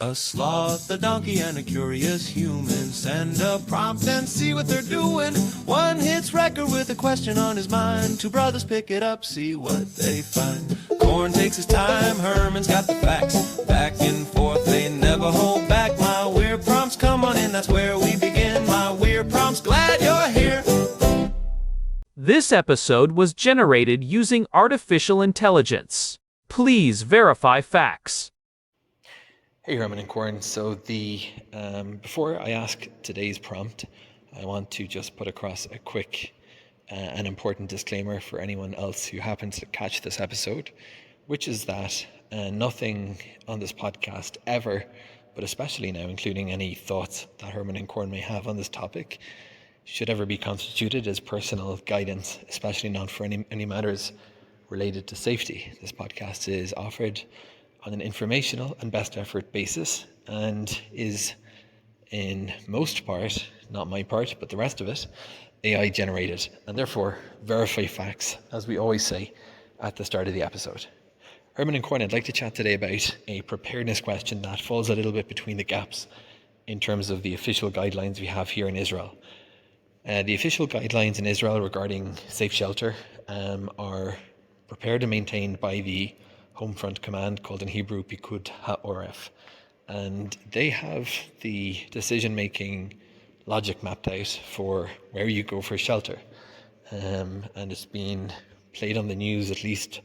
A sloth, a donkey, and a curious human. Send a prompt and see what they're doing. One hits record with a question on his mind. Two brothers pick it up, see what they find. Corn takes his time, Herman's got the facts. Back and forth, they never hold back. My weird prompts, come on in, that's where we begin. My weird prompts, glad you're here. This episode was generated using artificial intelligence. Please verify facts. Hey Herman and Corn. So before I ask today's prompt, I want to just put across a quick and important disclaimer for anyone else who happens to catch this episode, which is that nothing on this podcast ever, but especially now including any thoughts that Herman and Corn may have on this topic, should ever be constituted as personal guidance, especially not for any matters related to safety. This podcast is offered on an informational and best effort basis and is in most part, not my part, but the rest of it, AI generated, and therefore verify facts, as we always say at the start of the episode. Herman and Corn, I'd like to chat today about a preparedness question that falls a little bit between the gaps in terms of the official guidelines we have here in Israel. The official guidelines in Israel regarding safe shelter are prepared and maintained by the Home Front Command, called in Hebrew Pikud HaOref, and they have the decision-making logic mapped out for where you go for shelter, and it's been played on the news at least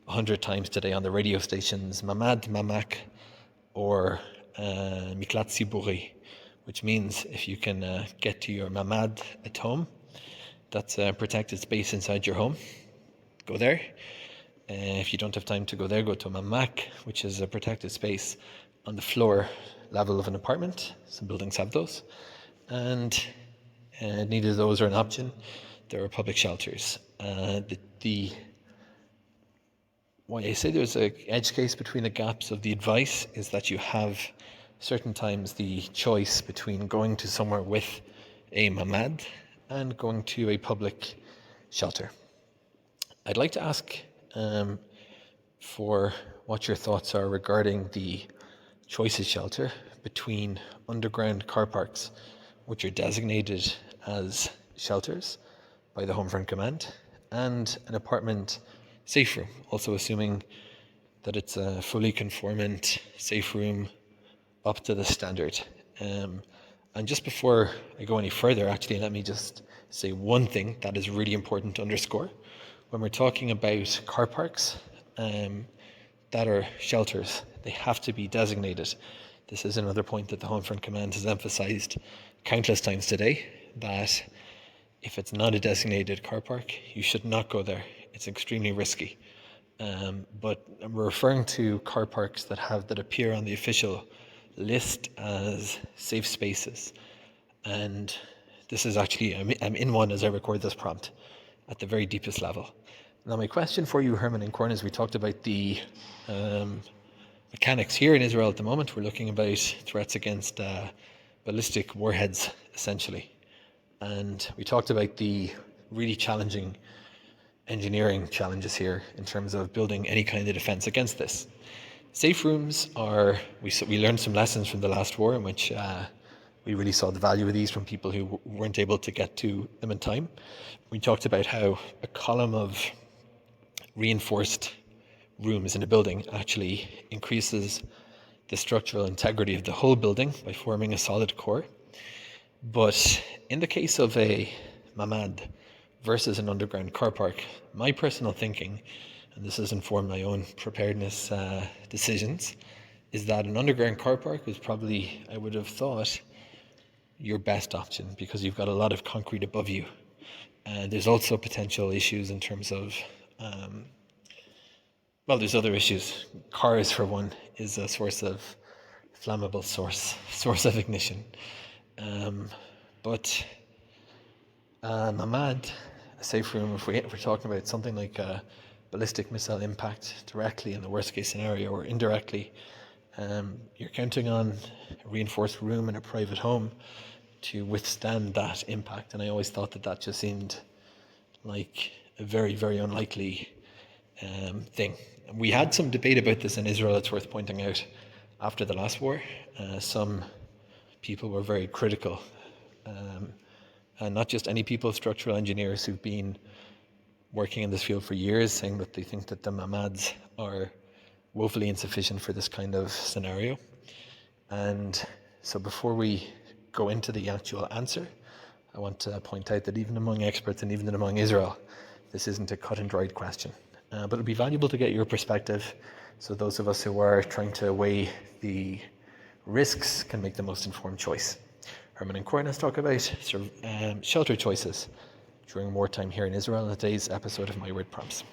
100 times today on the radio stations, Mamad, Mamak, or Miklat Siburi, which means if you can get to your Mamad at home, that's a protected space inside your home, go there. If you don't have time to go there, go to Mamak, which is a protected space on the floor level of an apartment. Some buildings have those. And neither of those are an option. There are public shelters. Why I say there's an edge case between the gaps of the advice is that you have certain times the choice between going to somewhere with a mamad and going to a public shelter. I'd like to ask for what your thoughts are regarding the choices shelter between underground car parks, which are designated as shelters by the Home Front Command, and an apartment safe room, also assuming that it's a fully conformant safe room up to the standard. And just before I go any further, actually, let me just say one thing that is really important to underscore. When we're talking about car parks that are shelters, they have to be designated. This is another point that the Home Front Command has emphasized countless times today, that if it's not a designated car park, you should not go there. It's extremely risky. But we're referring to car parks that appear on the official list as safe spaces. And this is actually, I'm in one as I record this prompt, at the very deepest level. Now my question for you, Herman and Corn, is we talked about the mechanics here in Israel at the moment. We're looking about threats against ballistic warheads, essentially. And we talked about the really challenging engineering challenges here in terms of building any kind of defense against this. Safe rooms are, we learned some lessons from the last war in which we really saw the value of these from people who weren't able to get to them in time. We talked about how a column of reinforced rooms in a building actually increases the structural integrity of the whole building by forming a solid core. But in the case of a mamad versus an underground car park, my personal thinking, and this has informed my own preparedness decisions, is that an underground car park was probably, I would have thought, your best option, because you've got a lot of concrete above you. And there's also potential issues in terms of, there's other issues. Cars, for one, is a source of flammable source of ignition. But Mamad, a safe room, if we're talking about something like a ballistic missile impact directly in the worst case scenario or indirectly, you're counting on a reinforced room in a private home to withstand that impact. And I always thought that just seemed like a very, very unlikely thing. We had some debate about this in Israel, it's worth pointing out, After the last war, some people were very critical, and not just any people, structural engineers who've been working in this field for years, saying that they think that the Mamads are woefully insufficient for this kind of scenario. And so before we go into the actual answer, I want to point out that even among experts and even among Israel, this isn't a cut and dried question. But it'll be valuable to get your perspective, so those of us who are trying to weigh the risks can make the most informed choice. Herman and Corin, let's talk about shelter choices during wartime here in Israel in today's episode of My Word Prompts.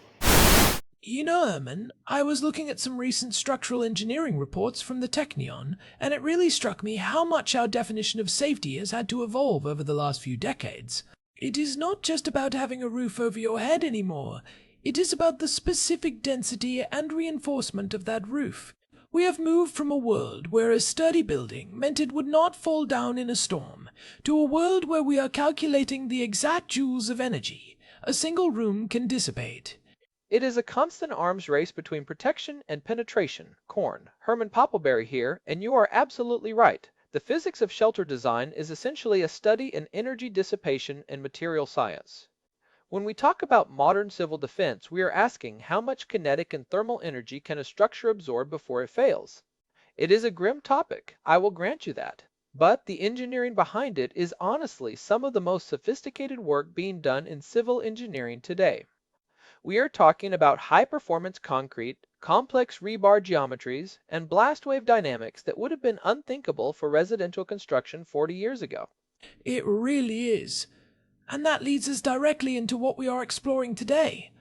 You know, Herman, I was looking at some recent structural engineering reports from the Technion, and it really struck me how much our definition of safety has had to evolve over the last few decades. It is not just about having a roof over your head anymore. It is about the specific density and reinforcement of that roof. We have moved from a world where a sturdy building meant it would not fall down in a storm, to a world where we are calculating the exact joules of energy a single room can dissipate. It is a constant arms race between protection and penetration. Corn. Herman Poppleberry here, and you are absolutely right. The physics of shelter design is essentially a study in energy dissipation and material science. When we talk about modern civil defense, we are asking how much kinetic and thermal energy can a structure absorb before it fails. It is a grim topic, I will grant you that. But the engineering behind it is honestly some of the most sophisticated work being done in civil engineering today. We are talking about high-performance concrete, complex rebar geometries, and blast wave dynamics that would have been unthinkable for residential construction 40 years ago. It really is. And that leads us directly into what we are exploring today.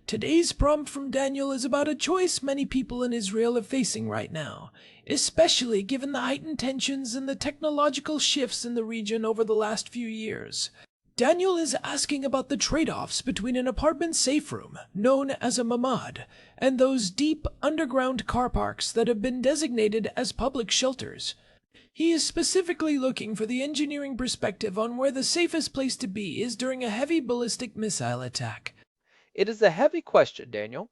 Today's prompt from Daniel is about a choice many people in Israel are facing right now, especially given the heightened tensions and the technological shifts in the region over the last few years. Daniel is asking about the trade-offs between an apartment safe room, known as a mamad, and those deep underground car parks that have been designated as public shelters. He is specifically looking for the engineering perspective on where the safest place to be is during a heavy ballistic missile attack. It is a heavy question, Daniel.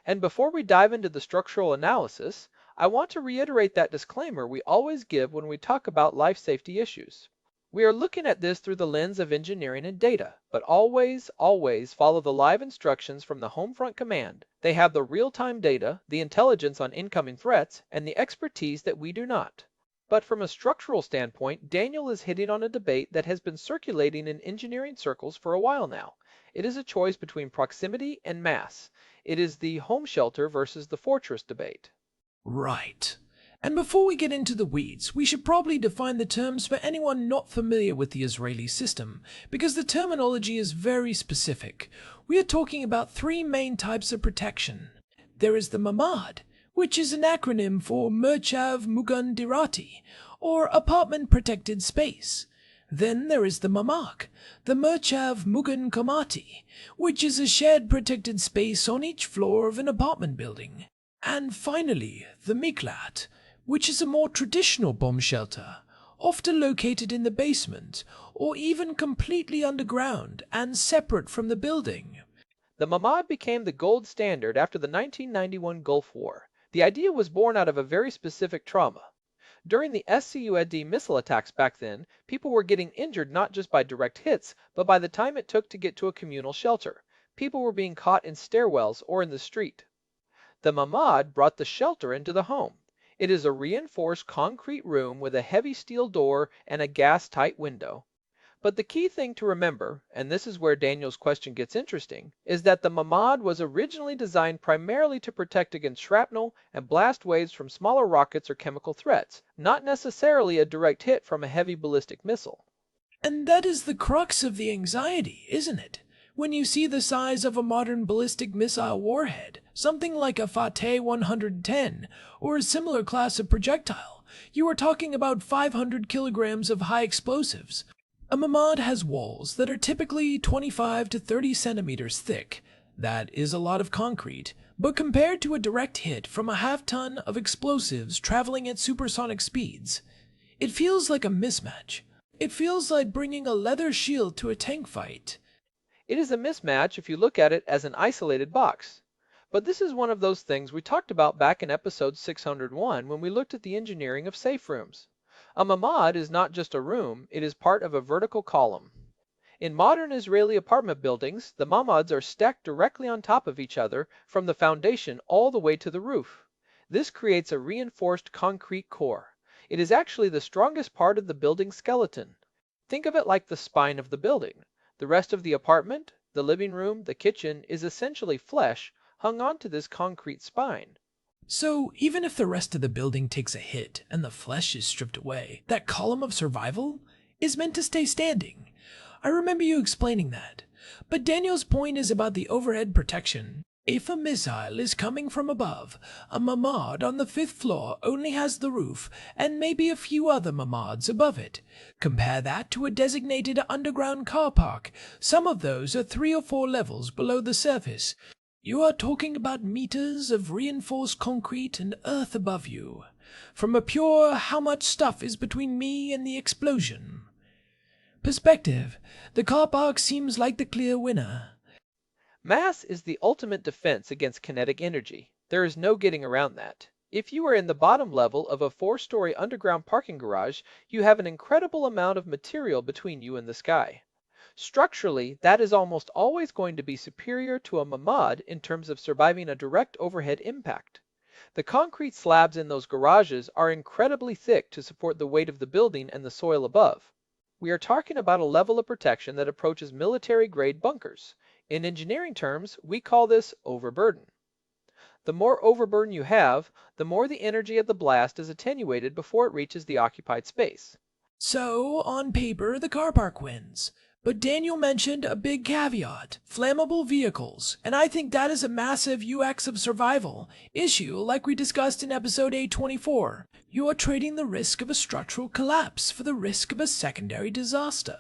And before we dive into the structural analysis, I want to reiterate that disclaimer we always give when we talk about life safety issues. We are looking at this through the lens of engineering and data, but always follow the live instructions from the Homefront Command. They have the real-time data, the intelligence on incoming threats, and the expertise that we do not. But from a structural standpoint, Daniel is hitting on a debate that has been circulating in engineering circles for a while now. It is a choice between proximity and mass. It is the home shelter versus the fortress debate. Right. And before we get into the weeds, we should probably define the terms for anyone not familiar with the Israeli system, because the terminology is very specific. We are talking about three main types of protection. There is the Mamad, which is an acronym for Merchav Mugan Dirati, or Apartment Protected Space. Then there is the Mamak, the Merchav Mugan Komati, which is a shared protected space on each floor of an apartment building. And finally, the Miklat, which is a more traditional bomb shelter, often located in the basement, or even completely underground and separate from the building. The Mamad became the gold standard after the 1991 Gulf War. The idea was born out of a very specific trauma. During the SCUED missile attacks back then, people were getting injured not just by direct hits, but by the time it took to get to a communal shelter. People were being caught in stairwells or in the street. The Mamad brought the shelter into the home. It is a reinforced concrete room with a heavy steel door and a gas-tight window. But the key thing to remember, and this is where Daniel's question gets interesting, is that the Mamad was originally designed primarily to protect against shrapnel and blast waves from smaller rockets or chemical threats, not necessarily a direct hit from a heavy ballistic missile. And that is the crux of the anxiety, isn't it? When you see the size of a modern ballistic missile warhead, something like a Fateh 110, or a similar class of projectile, you are talking about 500 kilograms of high explosives. A Mamad has walls that are typically 25 to 30 centimeters thick. That is a lot of concrete, but compared to a direct hit from a half-ton of explosives traveling at supersonic speeds, it feels like a mismatch. It feels like bringing a leather shield to a tank fight. It is a mismatch if you look at it as an isolated box. But this is one of those things we talked about back in episode 601 when we looked at the engineering of safe rooms. A mamad is not just a room, it is part of a vertical column. In modern Israeli apartment buildings, the mamads are stacked directly on top of each other from the foundation all the way to the roof. This creates a reinforced concrete core. It is actually the strongest part of the building skeleton. Think of it like the spine of the building. The rest of the apartment, the living room, the kitchen, is essentially flesh hung onto this concrete spine. So, even if the rest of the building takes a hit and the flesh is stripped away, that column of survival is meant to stay standing. I remember you explaining that. But Daniel's point is about the overhead protection. If a missile is coming from above, a mamad on the 5th floor only has the roof and maybe a few other mamads above it. Compare that to a designated underground car park. Some of those are 3 or 4 levels below the surface. You are talking about meters of reinforced concrete and earth above you. From a pure how much stuff is between me and the explosion perspective, the car park seems like the clear winner. Mass is the ultimate defense against kinetic energy. There is no getting around that. If you are in the bottom level of a 4-story underground parking garage, you have an incredible amount of material between you and the sky. Structurally, that is almost always going to be superior to a mamad in terms of surviving a direct overhead impact. The concrete slabs in those garages are incredibly thick to support the weight of the building and the soil above. We are talking about a level of protection that approaches military-grade bunkers. In engineering terms, we call this overburden. The more overburden you have, the more the energy of the blast is attenuated before it reaches the occupied space. So, on paper, the car park wins. But Daniel mentioned a big caveat, flammable vehicles, and I think that is a massive UX of survival issue like we discussed in episode 824. You are trading the risk of a structural collapse for the risk of a secondary disaster.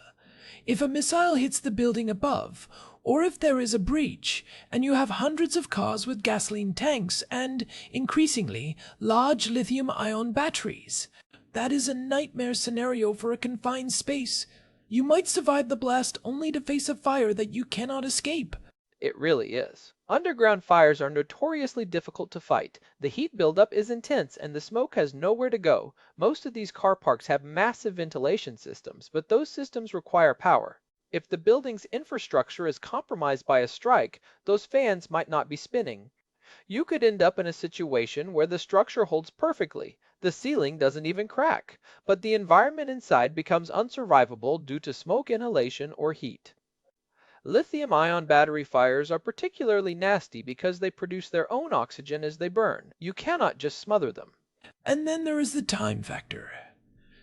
If a missile hits the building above, or if there is a breach, and you have hundreds of cars with gasoline tanks and, increasingly, large lithium-ion batteries, that is a nightmare scenario for a confined space. You might survive the blast only to face a fire that you cannot escape. It really is. Underground fires are notoriously difficult to fight. The heat buildup is intense and the smoke has nowhere to go. Most of these car parks have massive ventilation systems, but those systems require power. If the building's infrastructure is compromised by a strike, those fans might not be spinning. You could end up in a situation where the structure holds perfectly. The ceiling doesn't even crack, but the environment inside becomes unsurvivable due to smoke inhalation or heat. Lithium-ion battery fires are particularly nasty because they produce their own oxygen as they burn. You cannot just smother them. And then there is the time factor.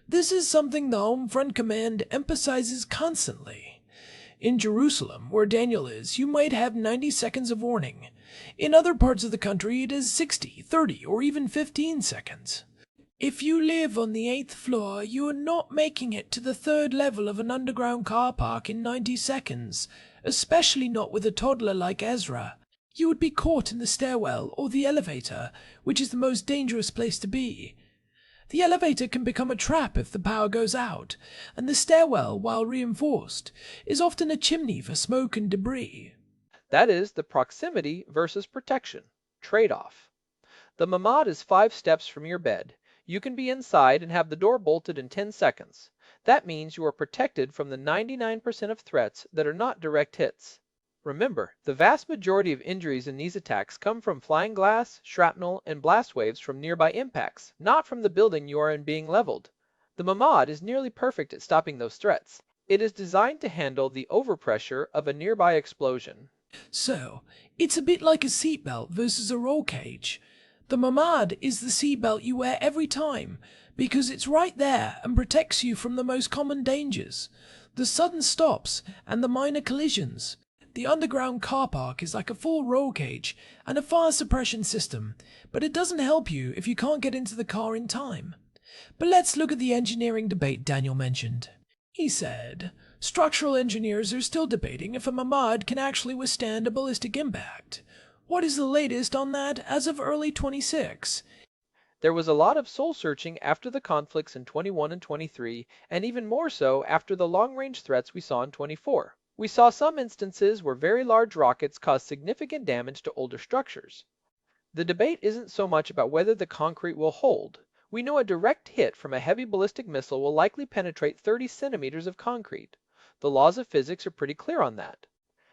This is something the Home Front Command emphasizes constantly. In Jerusalem, where Daniel is, you might have 90 seconds of warning. In other parts of the country, it is 60, 30, or even 15 seconds. If you live on the 8th floor, you are not making it to the 3rd level of an underground car park in 90 seconds, especially not with a toddler like Ezra. You would be caught in the stairwell or the elevator, which is the most dangerous place to be. The elevator can become a trap if the power goes out, and the stairwell, while reinforced, is often a chimney for smoke and debris. That is the proximity versus protection trade-off. The mamad is 5 steps from your bed. You can be inside and have the door bolted in 10 seconds. That means you are protected from the 99% of threats that are not direct hits. Remember, the vast majority of injuries in these attacks come from flying glass, shrapnel, and blast waves from nearby impacts, not from the building you are in being leveled. The mamad is nearly perfect at stopping those threats. It is designed to handle the overpressure of a nearby explosion. So, it's a bit like a seatbelt versus a roll cage. The mamad is the seatbelt you wear every time, because it's right there and protects you from the most common dangers, the sudden stops and the minor collisions. The underground car park is like a full roll cage and a fire suppression system, but it doesn't help you if you can't get into the car in time. But let's look at the engineering debate Daniel mentioned. He said, structural engineers are still debating if a mamad can actually withstand a ballistic impact. What is the latest on that as of early 26? There was a lot of soul-searching after the conflicts in 21 and 23, and even more so after the long-range threats we saw in 24. We saw some instances where very large rockets caused significant damage to older structures. The debate isn't so much about whether the concrete will hold. We know a direct hit from a heavy ballistic missile will likely penetrate 30 centimeters of concrete. The laws of physics are pretty clear on that.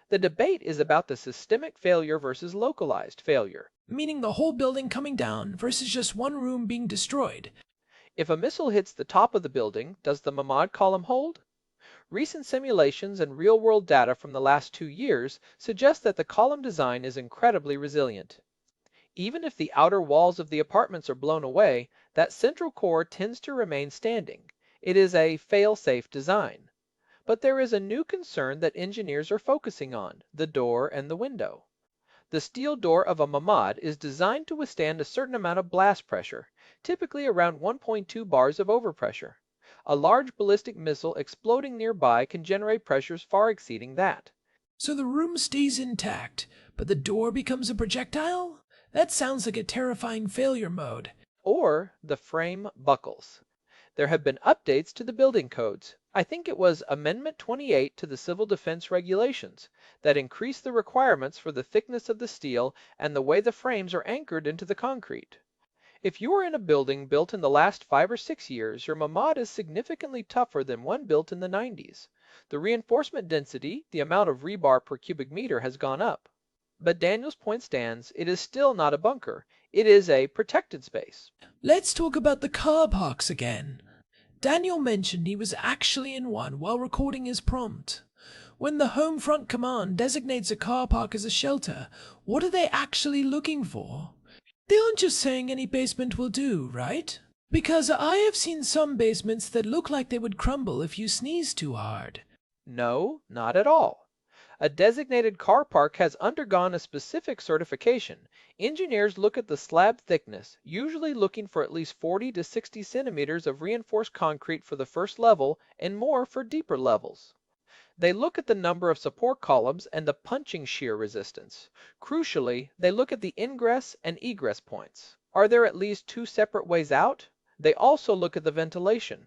The debate is about the systemic failure versus localized failure. Meaning the whole building coming down versus just one room being destroyed. If a missile hits the top of the building, does the Mamad column hold? Recent simulations and real-world data from the last 2 years suggest that the column design is incredibly resilient. Even if the outer walls of the apartments are blown away, that central core tends to remain standing. It is a fail-safe design. But there is a new concern that engineers are focusing on, the door and the window. The steel door of a Mamad is designed to withstand a certain amount of blast pressure, typically around 1.2 bars of overpressure. A large ballistic missile exploding nearby can generate pressures far exceeding that. So the room stays intact, but the door becomes a projectile? That sounds like a terrifying failure mode. Or the frame buckles. There have been updates to the building codes. I think it was Amendment 28 to the Civil Defense Regulations that increased the requirements for the thickness of the steel and the way the frames are anchored into the concrete. If you are in a building built in the last 5 or 6 years, your Mamad is significantly tougher than one built in the 90s. The reinforcement density, the amount of rebar per cubic meter, has gone up. But Daniel's point stands, it is still not a bunker. It is a protected space. Let's talk about the car parks again. Daniel mentioned he was actually in one while recording his prompt. When the Home Front Command designates a car park as a shelter, what are they actually looking for? They aren't just saying any basement will do, right? Because I have seen some basements that look like they would crumble if you sneeze too hard. No, not at all. A designated car park has undergone a specific certification. Engineers look at the slab thickness, usually looking for at least 40 to 60 centimeters of reinforced concrete for the first level and more for deeper levels. They look at the number of support columns and the punching shear resistance. Crucially, they look at the ingress and egress points. Are there at least 2 separate ways out? They also look at the ventilation.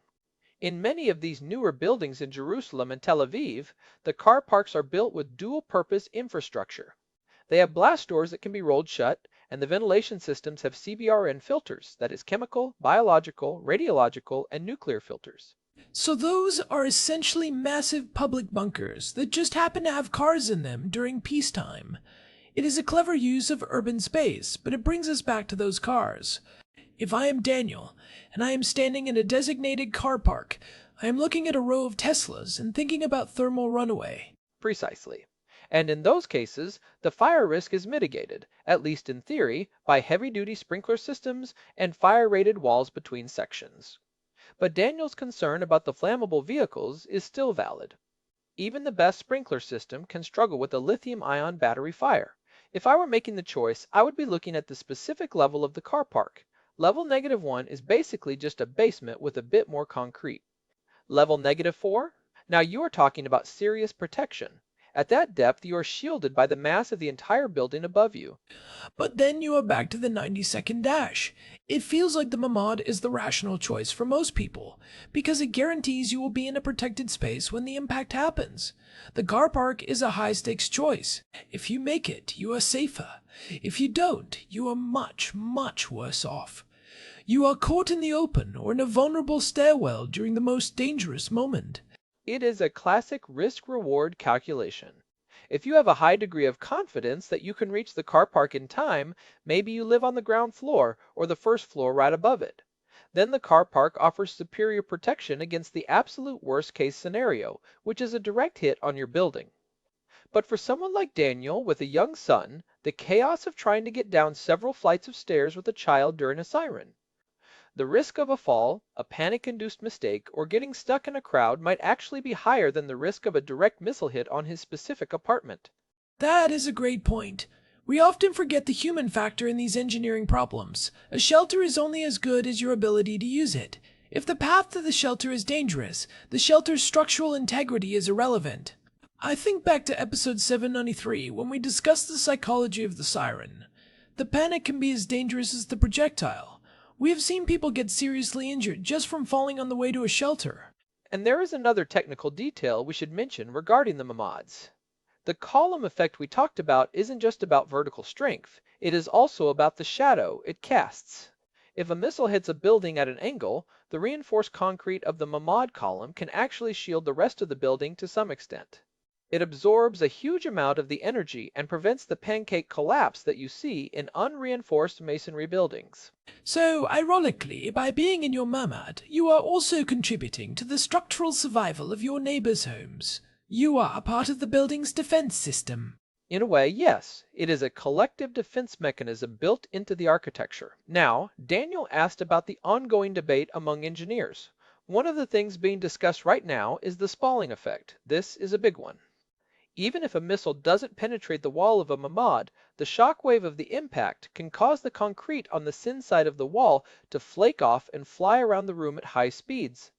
In many of these newer buildings in Jerusalem and Tel Aviv, the car parks are built with dual-purpose infrastructure. They have blast doors that can be rolled shut, and the ventilation systems have CBRN filters, that is chemical, biological, radiological, and nuclear filters. So those are essentially massive public bunkers that just happen to have cars in them during peacetime. It is a clever use of urban space, but it brings us back to those cars. If I am Daniel, and I am standing in a designated car park, I am looking at a row of Teslas and thinking about thermal runaway. Precisely. And in those cases, the fire risk is mitigated, at least in theory, by heavy-duty sprinkler systems and fire-rated walls between sections. But Daniel's concern about the flammable vehicles is still valid. Even the best sprinkler system can struggle with a lithium-ion battery fire. If I were making the choice, I would be looking at the specific level of the car park. Level -1 is basically just a basement with a bit more concrete. Level -4? Now you are talking about serious protection. At that depth, you are shielded by the mass of the entire building above you. But then you are back to the 90-second dash. It feels like the Mamad is the rational choice for most people, because it guarantees you will be in a protected space when the impact happens. The car park is a high-stakes choice. If you make it, you are safer. If you don't, you are much, much worse off. You are caught in the open or in a vulnerable stairwell during the most dangerous moment. It is a classic risk-reward calculation. If you have a high degree of confidence that you can reach the car park in time, maybe you live on the ground floor or the first floor right above it. Then the car park offers superior protection against the absolute worst-case scenario, which is a direct hit on your building. But for someone like Daniel with a young son, the chaos of trying to get down several flights of stairs with a child during a siren. The risk of a fall, a panic-induced mistake, or getting stuck in a crowd might actually be higher than the risk of a direct missile hit on his specific apartment. That is a great point. We often forget the human factor in these engineering problems. A shelter is only as good as your ability to use it. If the path to the shelter is dangerous, the shelter's structural integrity is irrelevant. I think back to episode 793 when we discussed the psychology of the siren. The panic can be as dangerous as the projectile. We have seen people get seriously injured just from falling on the way to a shelter. And there is another technical detail we should mention regarding the Mamads. The column effect we talked about isn't just about vertical strength, it is also about the shadow it casts. If a missile hits a building at an angle, the reinforced concrete of the Mamad column can actually shield the rest of the building to some extent. It absorbs a huge amount of the energy and prevents the pancake collapse that you see in unreinforced masonry buildings. So, ironically, by being in your Mamad, you are also contributing to the structural survival of your neighbors' homes. You are part of the building's defense system. In a way, yes, it is a collective defense mechanism built into the architecture. Now, Daniel asked about the ongoing debate among engineers. One of the things being discussed right now is the spalling effect. This is a big one. Even if a missile doesn't penetrate the wall of a Mamad, the shock wave of the impact can cause the concrete on the sin side of the wall to flake off and fly around the room at high speeds.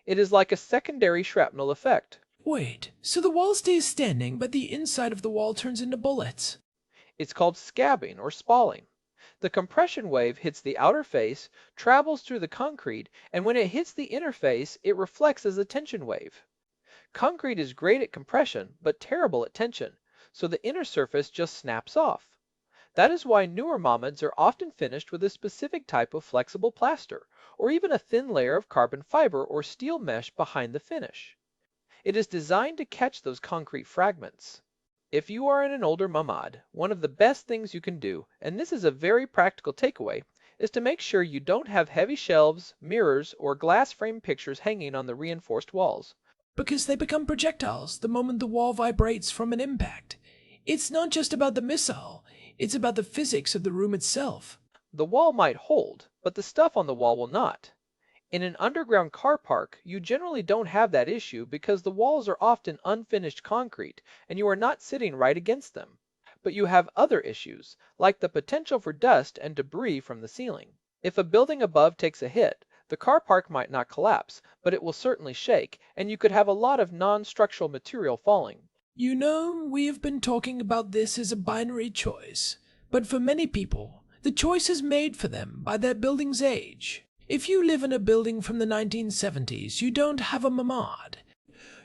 It is like a secondary shrapnel effect. Wait, so the wall stays standing, but the inside of the wall turns into bullets? It's called scabbing or spalling. The compression wave hits the outer face, travels through the concrete, and when it hits the inner face, it reflects as a tension wave. Concrete is great at compression, but terrible at tension, so the inner surface just snaps off. That is why newer Mamads are often finished with a specific type of flexible plaster, or even a thin layer of carbon fiber or steel mesh behind the finish. It is designed to catch those concrete fragments. If you are in an older Mamad, one of the best things you can do, and this is a very practical takeaway, is to make sure you don't have heavy shelves, mirrors, or glass frame pictures hanging on the reinforced walls. Because they become projectiles the moment the wall vibrates from an impact. It's not just about the missile, it's about the physics of the room itself. The wall might hold, but the stuff on the wall will not. In an underground car park, you generally don't have that issue because the walls are often unfinished concrete and you are not sitting right against them. But you have other issues, like the potential for dust and debris from the ceiling. If a building above takes a hit, the car park might not collapse, but it will certainly shake, and you could have a lot of non-structural material falling. You know, we have been talking about this as a binary choice, but for many people, the choice is made for them by their building's age. If you live in a building from the 1970s, you don't have a Mamad.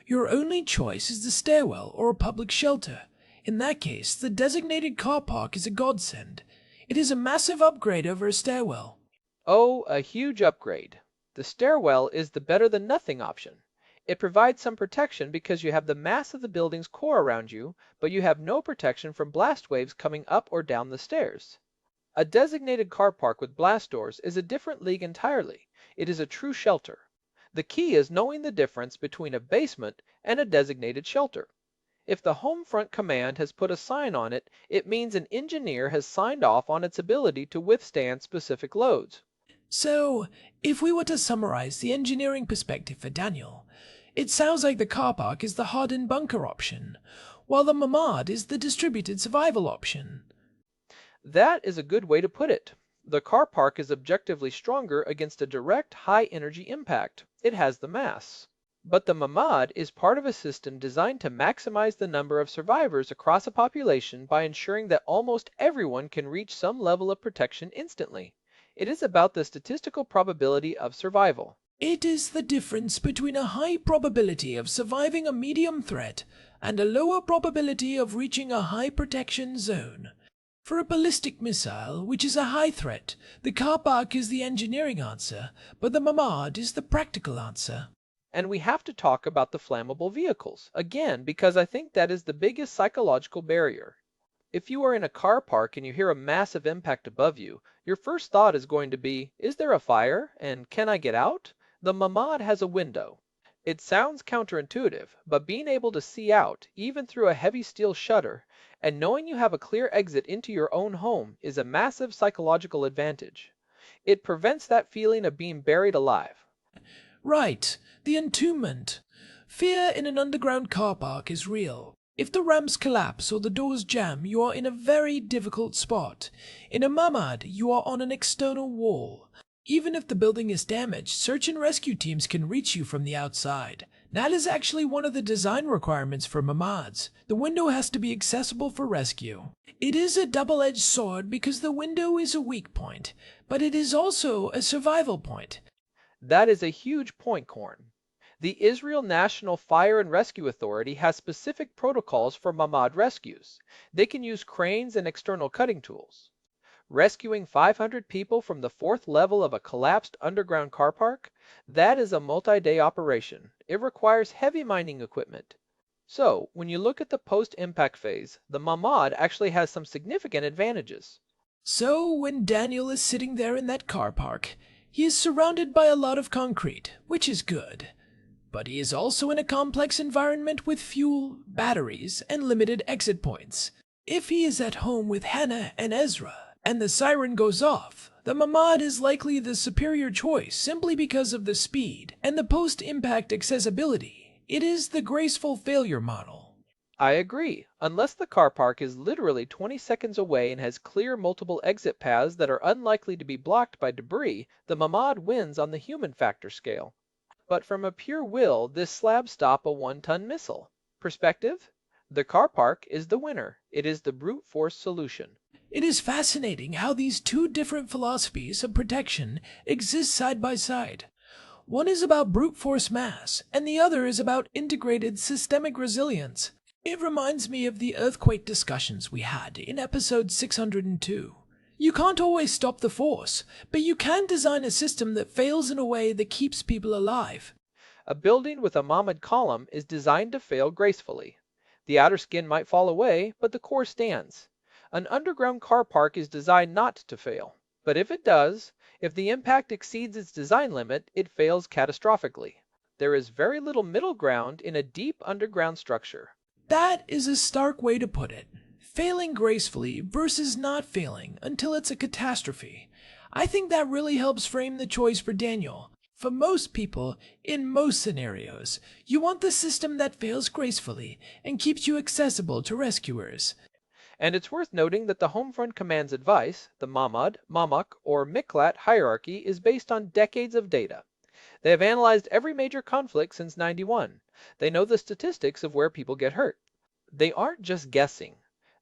Your only choice is the stairwell or a public shelter. In that case, the designated car park is a godsend. It is a massive upgrade over a stairwell. Oh, a huge upgrade. The stairwell is the better-than-nothing option. It provides some protection because you have the mass of the building's core around you, but you have no protection from blast waves coming up or down the stairs. A designated car park with blast doors is a different league entirely. It is a true shelter. The key is knowing the difference between a basement and a designated shelter. If the home front command has put a sign on it, it means an engineer has signed off on its ability to withstand specific loads. So, if we were to summarize the engineering perspective for Daniel, it sounds like the car park is the hardened bunker option, while the Mamad is the distributed survival option. That is a good way to put it. The car park is objectively stronger against a direct high-energy impact. It has the mass. But the Mamad is part of a system designed to maximize the number of survivors across a population by ensuring that almost everyone can reach some level of protection instantly. It is about the statistical probability of survival. It is the difference between a high probability of surviving a medium threat and a lower probability of reaching a high protection zone. For a ballistic missile, which is a high threat, the car park is the engineering answer, but the Mamad is the practical answer. And we have to talk about the flammable vehicles, again, because I think that is the biggest psychological barrier. If you are in a car park and you hear a massive impact above you, your first thought is going to be, is there a fire, and can I get out? The Mamad has a window. It sounds counterintuitive, but being able to see out, even through a heavy steel shutter, and knowing you have a clear exit into your own home is a massive psychological advantage. It prevents that feeling of being buried alive. Right, the entombment. Fear in an underground car park is real. If the ramps collapse or the doors jam, you are in a very difficult spot. In a Mamad, you are on an external wall. Even if the building is damaged, search and rescue teams can reach you from the outside. That is actually one of the design requirements for Mamads. The window has to be accessible for rescue. It is a double-edged sword because the window is a weak point, but it is also a survival point. That is a huge point, Corn. The Israel National Fire and Rescue Authority has specific protocols for Mamad rescues. They can use cranes and external cutting tools. Rescuing 500 people from the fourth level of a collapsed underground car park? That is a multi-day operation. It requires heavy mining equipment. So, when you look at the post-impact phase, the Mamad actually has some significant advantages. So, when Daniel is sitting there in that car park, he is surrounded by a lot of concrete, which is good. But he is also in a complex environment with fuel, batteries, and limited exit points. If he is at home with Hannah and Ezra, and the siren goes off, the Mamad is likely the superior choice simply because of the speed and the post-impact accessibility. It is the graceful failure model. I agree, unless the car park is literally 20 seconds away and has clear multiple exit paths that are unlikely to be blocked by debris, the Mamad wins on the human factor scale. But from a pure will this slab stop a 1-ton missile? Perspective? The car park is the winner. It is the brute force solution. It is fascinating how these two different philosophies of protection exist side by side. One is about brute force mass, and the other is about integrated systemic resilience. It reminds me of the earthquake discussions we had in episode 602. You can't always stop the force, but you can design a system that fails in a way that keeps people alive. A building with a Mamad column is designed to fail gracefully. The outer skin might fall away, but the core stands. An underground car park is designed not to fail. But if it does, if the impact exceeds its design limit, it fails catastrophically. There is very little middle ground in a deep underground structure. That is a stark way to put it. Failing gracefully versus not failing until it's a catastrophe. I think that really helps frame the choice for Daniel. For most people, in most scenarios, you want the system that fails gracefully and keeps you accessible to rescuers. And it's worth noting that the Homefront Command's advice, the Mamad, Mamak, or Miklat hierarchy, is based on decades of data. They have analyzed every major conflict since '91. They know the statistics of where people get hurt. They aren't just guessing.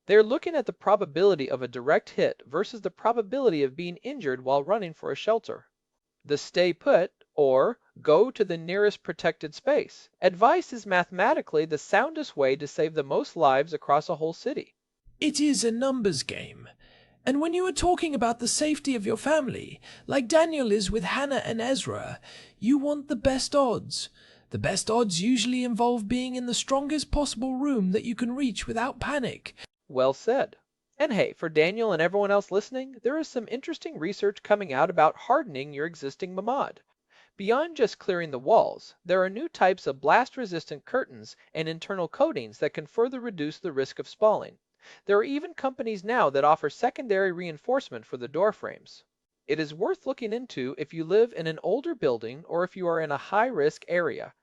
They're looking at the probability of a direct hit versus the probability of being injured while running for a shelter. The stay put, or go to the nearest protected space, advice is mathematically the soundest way to save the most lives across a whole city. It is a numbers game. And when you are talking about the safety of your family, like Daniel is with Hannah and Ezra, you want the best odds. The best odds usually involve being in the strongest possible room that you can reach without panic. Well said. And hey, for Daniel and everyone else listening, there is some interesting research coming out about hardening your existing Mamad. Beyond just clearing the walls, there are new types of blast-resistant curtains and internal coatings that can further reduce the risk of spalling. There are even companies now that offer secondary reinforcement for the door frames. It is worth looking into if you live in an older building or if you are in a high-risk area.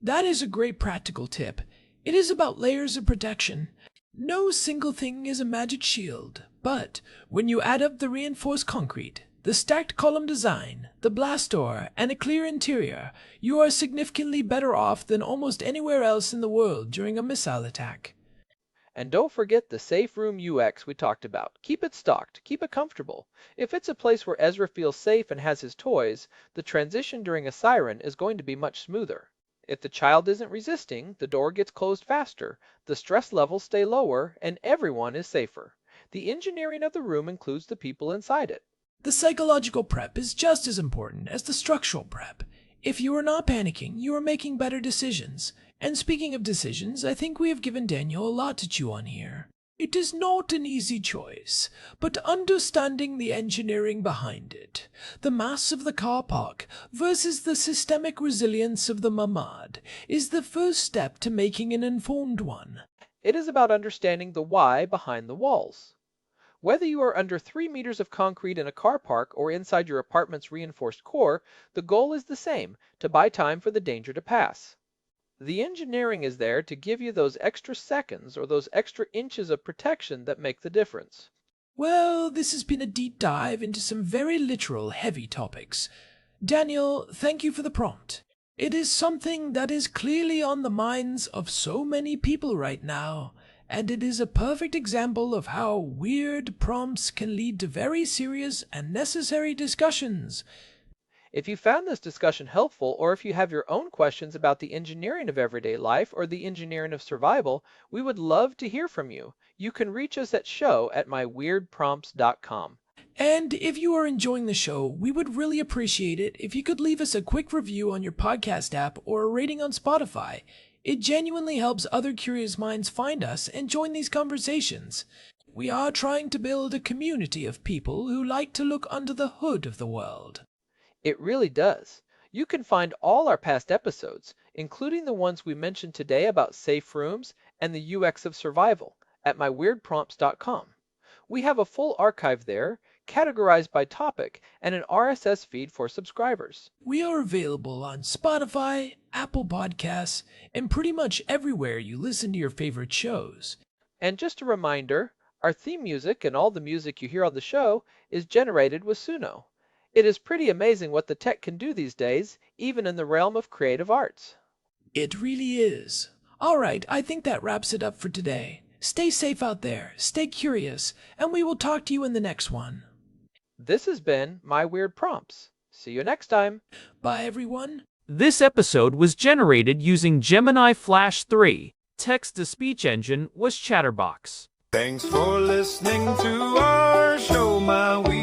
That is a great practical tip. It is about layers of protection. No single thing is a magic shield, but when you add up the reinforced concrete, the stacked column design, the blast door, and a clear interior, you are significantly better off than almost anywhere else in the world during a missile attack. And don't forget the safe room UX we talked about. Keep it stocked, keep it comfortable. If it's a place where Ezra feels safe and has his toys, the transition during a siren is going to be much smoother. If the child isn't resisting, the door gets closed faster, the stress levels stay lower, and everyone is safer. The engineering of the room includes the people inside it. The psychological prep is just as important as the structural prep. If you are not panicking, you are making better decisions. And speaking of decisions, I think we have given Daniel a lot to chew on here. It is not an easy choice, but understanding the engineering behind it, the mass of the car park versus the systemic resilience of the Mamad, is the first step to making an informed one. It is about understanding the why behind the walls. Whether you are under 3 meters of concrete in a car park or inside your apartment's reinforced core, the goal is the same, to buy time for the danger to pass. The engineering is there to give you those extra seconds or those extra inches of protection that make the difference. Well, this has been a deep dive into some very literal, heavy topics. Daniel, thank you for the prompt. It is something that is clearly on the minds of so many people right now, and it is a perfect example of how weird prompts can lead to very serious and necessary discussions. If you found this discussion helpful, or if you have your own questions about the engineering of everyday life or the engineering of survival, we would love to hear from you. You can reach us at show@myweirdprompts.com. And if you are enjoying the show, we would really appreciate it if you could leave us a quick review on your podcast app or a rating on Spotify. It genuinely helps other curious minds find us and join these conversations. We are trying to build a community of people who like to look under the hood of the world. It really does. You can find all our past episodes, including the ones we mentioned today about safe rooms and the UX of survival, at myweirdprompts.com. We have a full archive there, categorized by topic, and an RSS feed for subscribers. We are available on Spotify, Apple Podcasts, and pretty much everywhere you listen to your favorite shows. And just a reminder, our theme music and all the music you hear on the show is generated with Suno. It is pretty amazing what the tech can do these days, even in the realm of creative arts. It really is. All right, I think that wraps it up for today. Stay safe out there, stay curious, and we will talk to you in the next one. This has been My Weird Prompts. See you next time. Bye, everyone. This episode was generated using Gemini Flash 3. Text-to-speech engine was Chatterbox. Thanks for listening to our show, My Weird